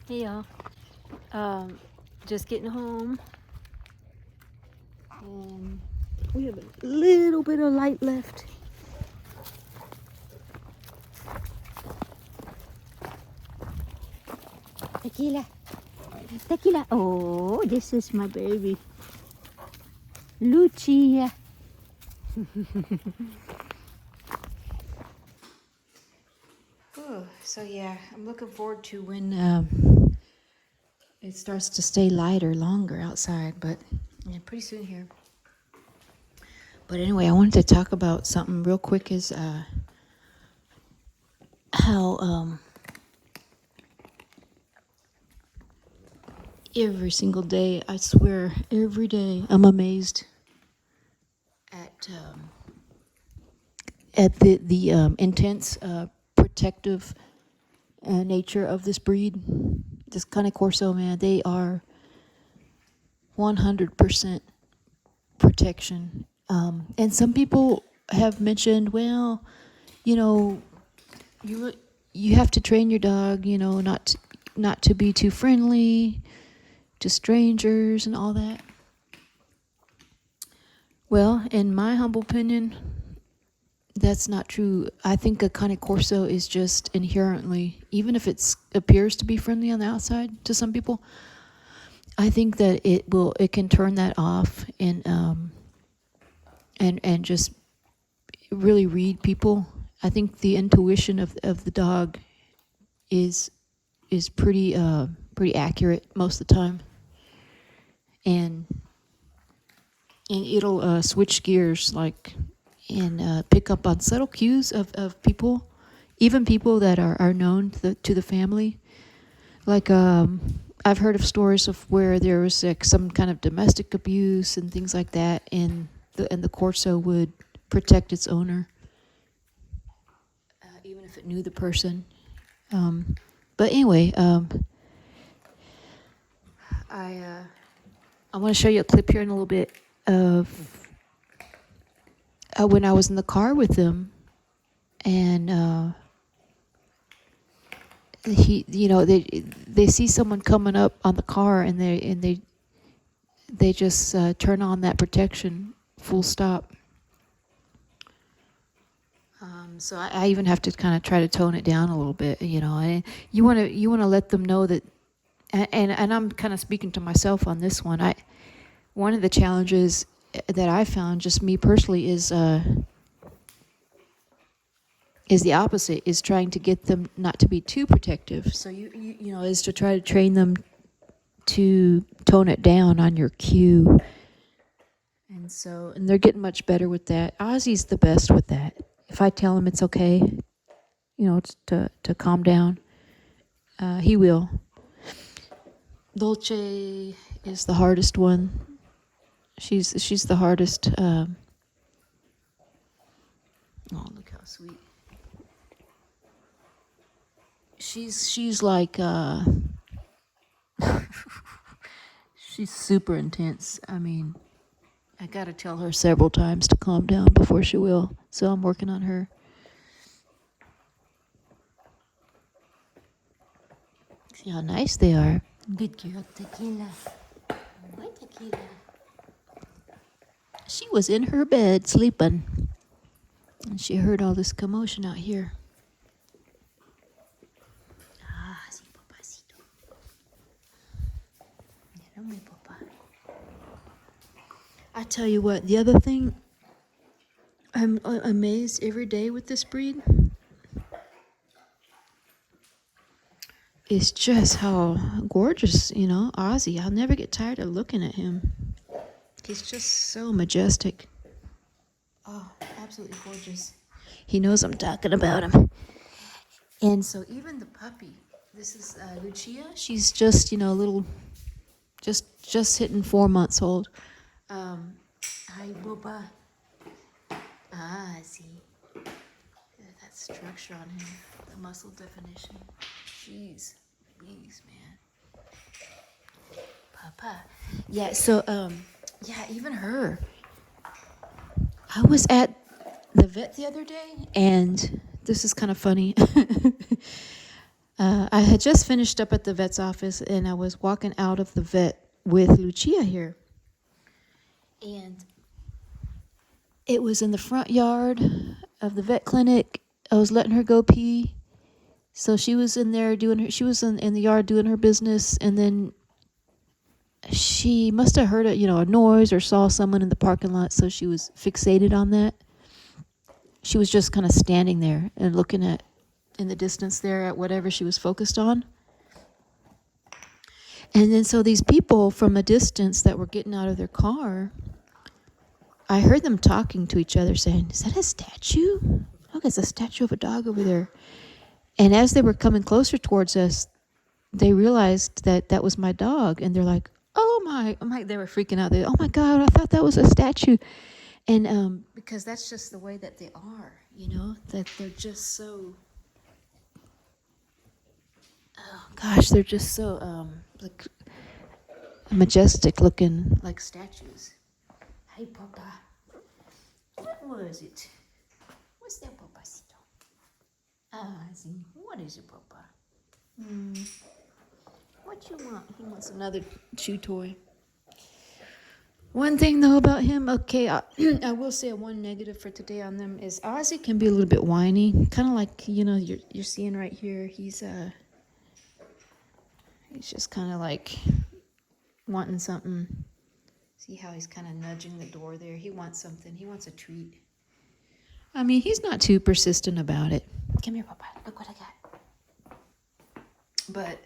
Hey y'all. Just getting home, and we have a little bit of light left. Tequila. Tequila. Oh, this is my baby. Lucia. So yeah, I'm looking forward to when it starts to stay lighter longer outside, but yeah, pretty soon here. But anyway, I wanted to talk about something real quick is how every single day, I swear, every day, I'm amazed at the intense protective nature of this breed. This Cane Corso, man, they are 100% protection. And some people have mentioned, well, you know, you have to train your dog, you know, not to be too friendly to strangers and all that. Well, in my humble opinion, that's not true. I think a Cane Corso is just inherently, even if it appears to be friendly on the outside to some people, I think that it can turn that off and just really read people. I think the intuition of the dog is pretty accurate most of the time, and it'll switch gears and pick up on subtle cues of people, even people that are known to the family. Like I've heard of stories of where there was like some kind of domestic abuse and things like that, and the Corso would protect its owner, even if it knew the person. But anyway, I want to show you a clip here in a little bit of when I was in the car with them, and they see someone coming up on the car, and they just turn on that protection full stop. So I even have to kind of try to tone it down a little bit, you know. You want to let them know that, and I'm kind of speaking to myself on this one. One of the challenges that I found, just me personally, is the opposite, is trying to get them not to be too protective. So you know, is to try to train them to tone it down on your cue. And they're getting much better with that. Ozzy's the best with that. If I tell him it's okay, you know, to calm down, he will. Dolce is the hardest one. She's the hardest. Oh, look how sweet. She's like she's super intense. I mean, I gotta tell her several times to calm down before she will. So I'm working on her. See how nice they are. Good girl, Tequila. Hi, Tequila. She was in her bed sleeping, and she heard all this commotion out here. Ah, sí, papacito. Mira, mi papá. I tell you what, the other thing I'm amazed every day with this breed is just how gorgeous, you know, Ozzy. I'll never get tired of looking at him. He's just so majestic. Oh, absolutely gorgeous. He knows I'm talking about him. And so even the puppy, this is Lucia. She's just, you know, just hitting 4 months old. Hi, Bubba. Ah, see. That structure on him, the muscle definition. Jeez, please, man. Papa. Yeah, so, yeah, even her. I was at the vet the other day, and this is kind of funny. I had just finished up at the vet's office, and I was walking out of the vet with Lucia here. And it was in the front yard of the vet clinic. I was letting her go pee. So she was in there she was in the yard doing her business, and then she must have heard a noise or saw someone in the parking lot, so she was fixated on that. She was just kind of standing there and looking in the distance there at whatever she was focused on. And then so these people from a distance that were getting out of their car, I heard them talking to each other saying, "Is that a statue? Look, it's a statue of a dog over there." And as they were coming closer towards us, they realized that was my dog. And they're like, "Oh my," they were freaking out. "Oh my God, I thought that was a statue." And because that's just the way that they are, that they're just so, oh gosh, they're just so like majestic looking, like statues. Hey, Papa. What was it? What's that, Papacito? I see. What is it, Papa? What you want? He wants another chew toy. One thing though about him, okay, I will say one negative for today on them is Ozzy can be a little bit whiny, kind of like you're seeing right here. He's just kind of like wanting something. See how he's kind of nudging the door there? He wants something. He wants a treat. I mean, he's not too persistent about it. Come here, Papa. Look what I got. But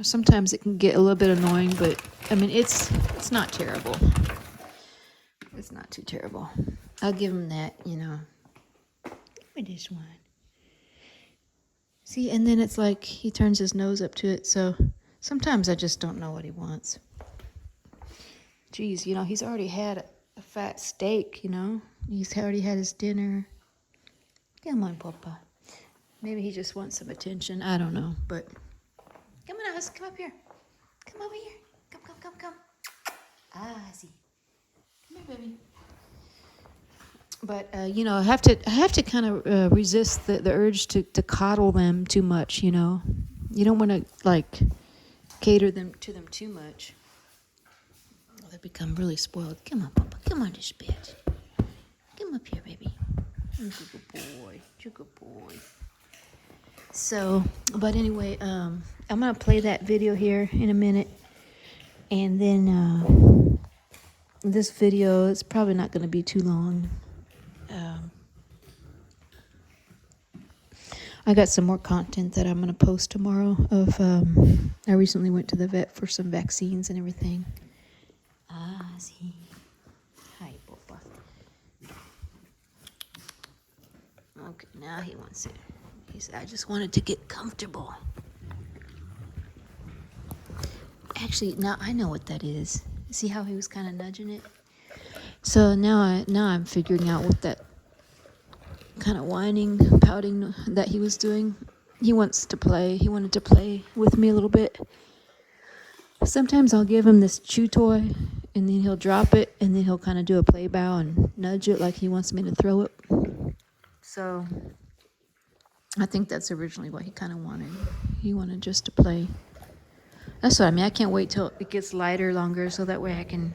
sometimes it can get a little bit annoying, but I mean, it's not terrible. It's not too terrible. I'll give him that, Give me this one. See, and then it's like he turns his nose up to it, so sometimes I just don't know what he wants. Geez, he's already had a fat steak, He's already had his dinner. Come on, Papa. Maybe he just wants some attention. I don't know, but come on, Oz. Come up here. Come over here. Come. Ozzy. Come here, baby. But I have to kind of resist the urge to coddle them too much. You don't want to like cater them to them too much. They become really spoiled. Come on, Papa. Come on, this bitch. Come up here, baby. You're a good boy. So, but anyway, I'm gonna play that video here in a minute, and then this video is probably not gonna be too long. I got some more content that I'm gonna post tomorrow. I recently went to the vet for some vaccines and everything. See. Hi, Papa. Okay, now he wants it. He said, "I just wanted to get comfortable." Actually, now I know what that is. See how he was kind of nudging it? So now I'm figuring out what that kind of whining, pouting that he was doing. He wants to play. He wanted to play with me a little bit. Sometimes I'll give him this chew toy, and then he'll drop it, and then he'll kind of do a play bow and nudge it like he wants me to throw it. So I think that's originally what he kind of wanted. He wanted just to play. That's what I mean. I can't wait till it gets lighter longer, so that way I can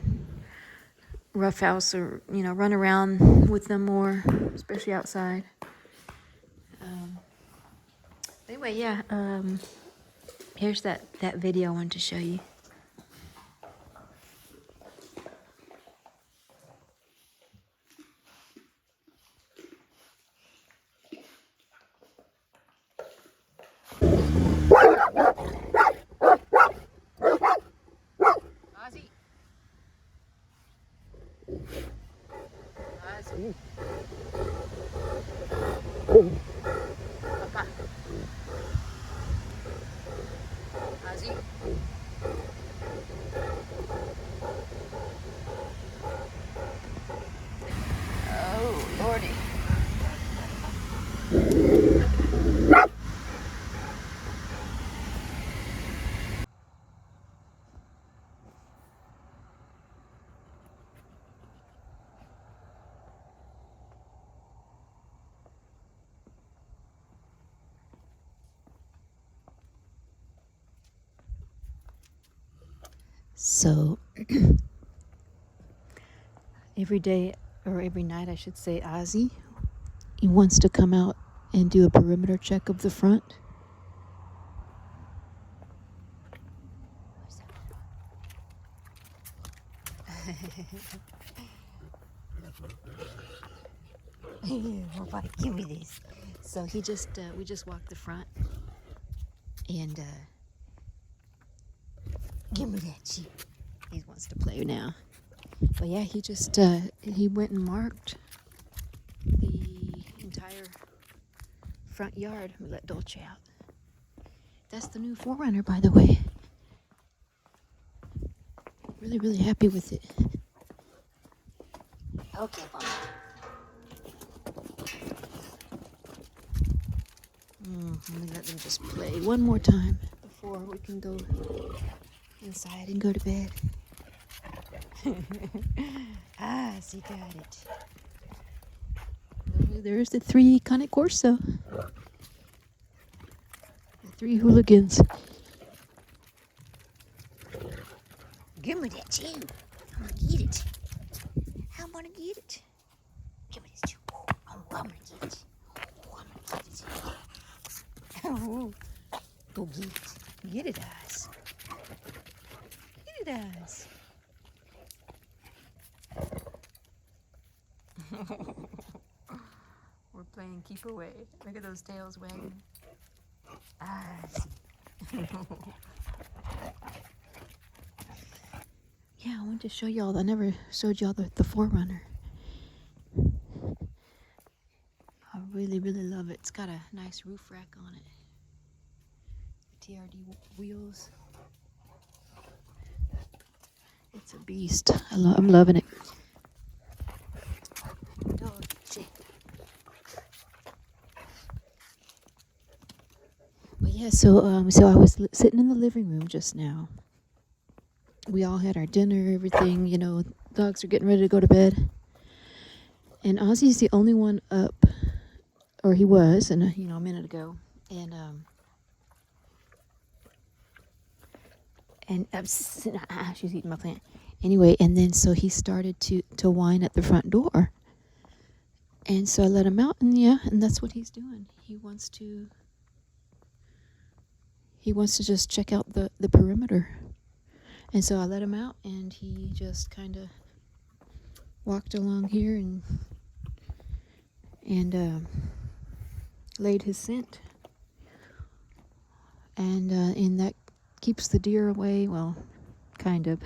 roughhouse or run around with them more, especially outside. Anyway, yeah. Here's that video I wanted to show you. Ozzy. Ozzy. Papa. Ozzy. Oh, Lordy. So every day, or every night I should say, Ozzy, he wants to come out and do a perimeter check of the front. Nobody give me this. So we just walked the front, and give me that Jeep. He wants to play now. But yeah, he went and marked the entire front yard. We let Dolce out. That's the new 4Runner, by the way. Really, really happy with it. Okay, Mom. Let me let them just play one more time before we can go inside and go to bed. She got it. There's the 3 Cane Corso. The 3 hooligans. Give me that too. I'm gonna get it. I'm gonna get it. Give me this too. I'm gonna get it. I'm gonna get it. Oh, go get it. Get it, Oz. Get it, Oz. We're playing keep away. Look at those tails wagging. Yeah, I wanted to show y'all. I never showed y'all the 4Runner. I really, really love it. It's got a nice roof rack on it. TRD wheels. It's a beast. I'm loving it. But yeah, so I was sitting in the living room just now. We all had our dinner, everything. You know, dogs are getting ready to go to bed. And Ozzy's the only one up, or he was, and a minute ago. And she's eating my plant. Anyway, and then so he started to whine at the front door. And so I let him out, and and that's what he's doing. He wants to just check out the perimeter. And so I let him out, and he just kind of walked along here and laid his scent. And that keeps the deer away, well, kind of,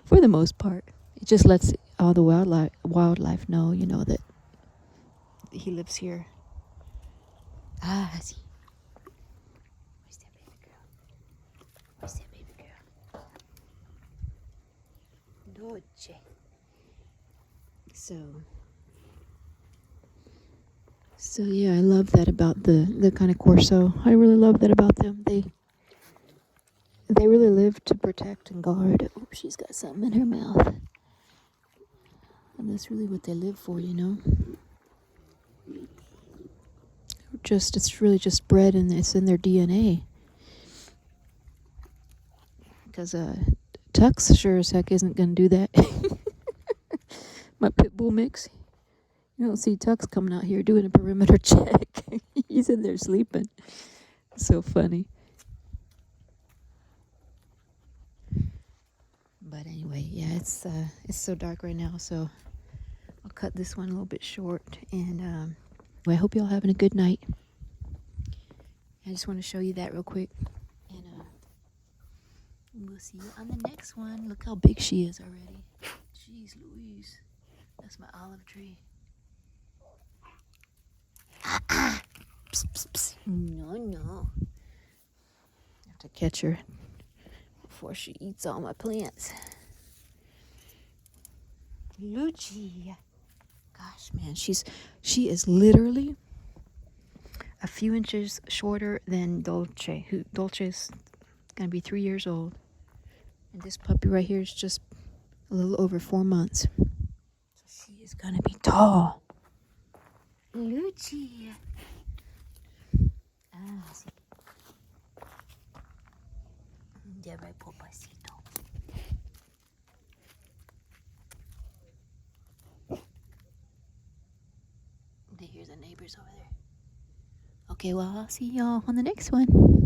for the most part. It just lets all the wildlife know, that he lives here. See. Where's that baby girl? Where's that baby girl? Dolce. So yeah, I love that about the Cane Corso. I really love that about them. They really live to protect and guard. Oh, she's got something in her mouth. And that's really what they live for, It's really just bred, and it's in their DNA. Because Tux sure as heck isn't going to do that. My pit bull mix. You don't see Tux coming out here doing a perimeter check. He's in there sleeping. So funny. But anyway, yeah, it's so dark right now, so I'll cut this one a little bit short. And I hope y'all having a good night. I just want to show you that real quick. And we'll see you on the next one. Look how big she is already. Jeez Louise. That's my olive tree. Psst, psst, psst. No. I have to catch her before she eats all my plants. Lucia. Gosh, man, she is literally a few inches shorter than Dolce. Dolce's gonna be 3 years old, and this puppy right here is just a little over 4 months. So she is gonna be tall. Lucia. Ya ve, papacito. over there. Okay, well, I'll see y'all on the next one.